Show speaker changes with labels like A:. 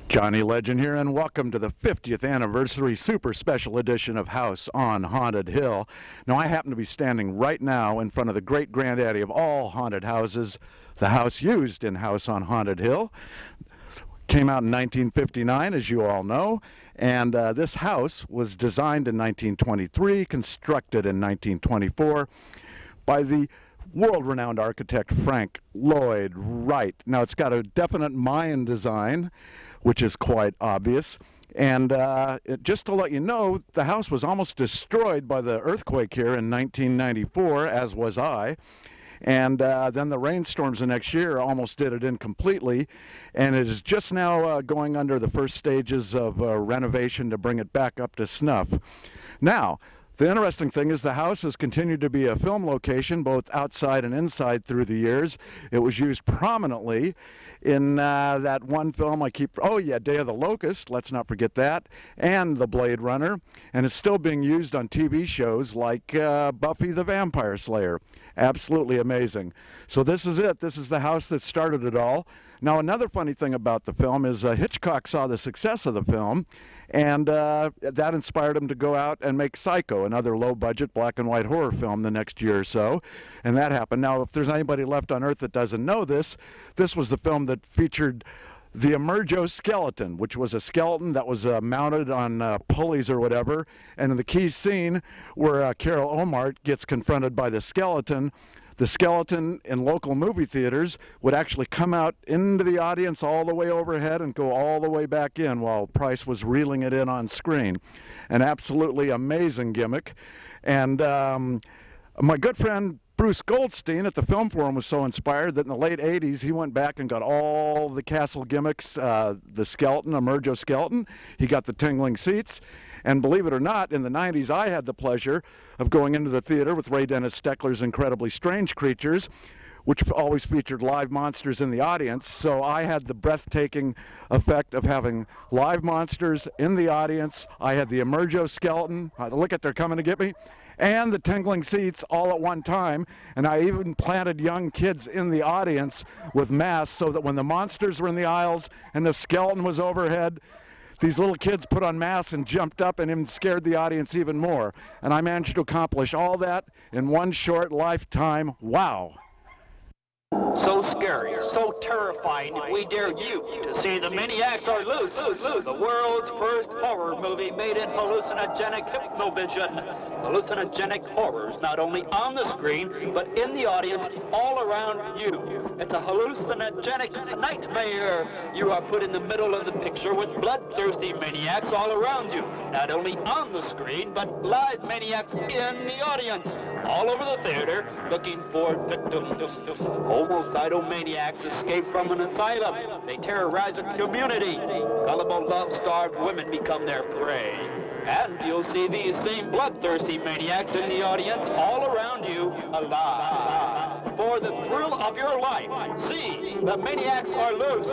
A: Johnny Legend here, and welcome to the 50th anniversary super special edition of House on Haunted Hill. Now, I happen to be standing right now in front of the great granddaddy of all haunted houses, the house used in House on Haunted Hill. Came out in 1959, as you all know, and this house was designed in 1923, constructed in 1924 by the world-renowned architect Frank Lloyd Wright. Now, it's got a definite Mayan design, which is quite obvious. And just to let you know, the house was almost destroyed by the earthquake here in 1994, as was I. And then the rainstorms the next year almost did it in completely. And it is just now going under the first stages of renovation to bring it back up to snuff. Now, the interesting thing is the house has continued to be a film location, both outside and inside through the years. It was used prominently in that one film Day of the Locust, let's not forget that, and The Blade Runner, and it's still being used on TV shows like Buffy the Vampire Slayer. Absolutely amazing. So this is it. This is the house that started it all. Now, another funny thing about the film is Hitchcock saw the success of the film, and that inspired him to go out and make Psycho, another low-budget black and white horror film, the next year or so. And that happened. Now, if there's anybody left on Earth that doesn't know this, this was the film that featured the Emergo-skeleton, which was a skeleton that was mounted on pulleys or whatever. And in the key scene where Carol Omart gets confronted by the skeleton in local movie theaters would actually come out into the audience all the way overhead and go all the way back in while Price was reeling it in on screen. An absolutely amazing gimmick. And my good friend Bruce Goldstein at the Film Forum was so inspired that in the late 80s he went back and got all the castle gimmicks, the skeleton, Emergo skeleton. He got the tingling seats. And believe it or not, in the 90s, I had the pleasure of going into the theater with Ray Dennis Steckler's Incredibly Strange Creatures, which always featured live monsters in the audience. So I had the breathtaking effect of having live monsters in the audience. I had the Emergo skeleton. Look at, they're coming to get me. And the tingling seats all at one time. And I even planted young kids in the audience with masks so that when the monsters were in the aisles and the skeleton was overhead, these little kids put on masks and jumped up and even scared the audience even more. And I managed to accomplish all that in one short lifetime. Wow.
B: So scary, so terrifying, we dare you to see The Maniacs Are Loose, the world's first horror movie made in hallucinogenic hypnovision. Hallucinogenic horrors not only on the screen, but in the audience all around you. It's a hallucinogenic nightmare. You are put in the middle of the picture with bloodthirsty maniacs all around you. Not only on the screen, but live maniacs in the audience. All over the theater, looking for victims. Homicidal maniacs escape from an asylum. They terrorize a community. Gullible, love-starved women become their prey. And you'll see these same bloodthirsty maniacs in the audience all around you, alive. For the thrill of your life, see The Maniacs Are Loose.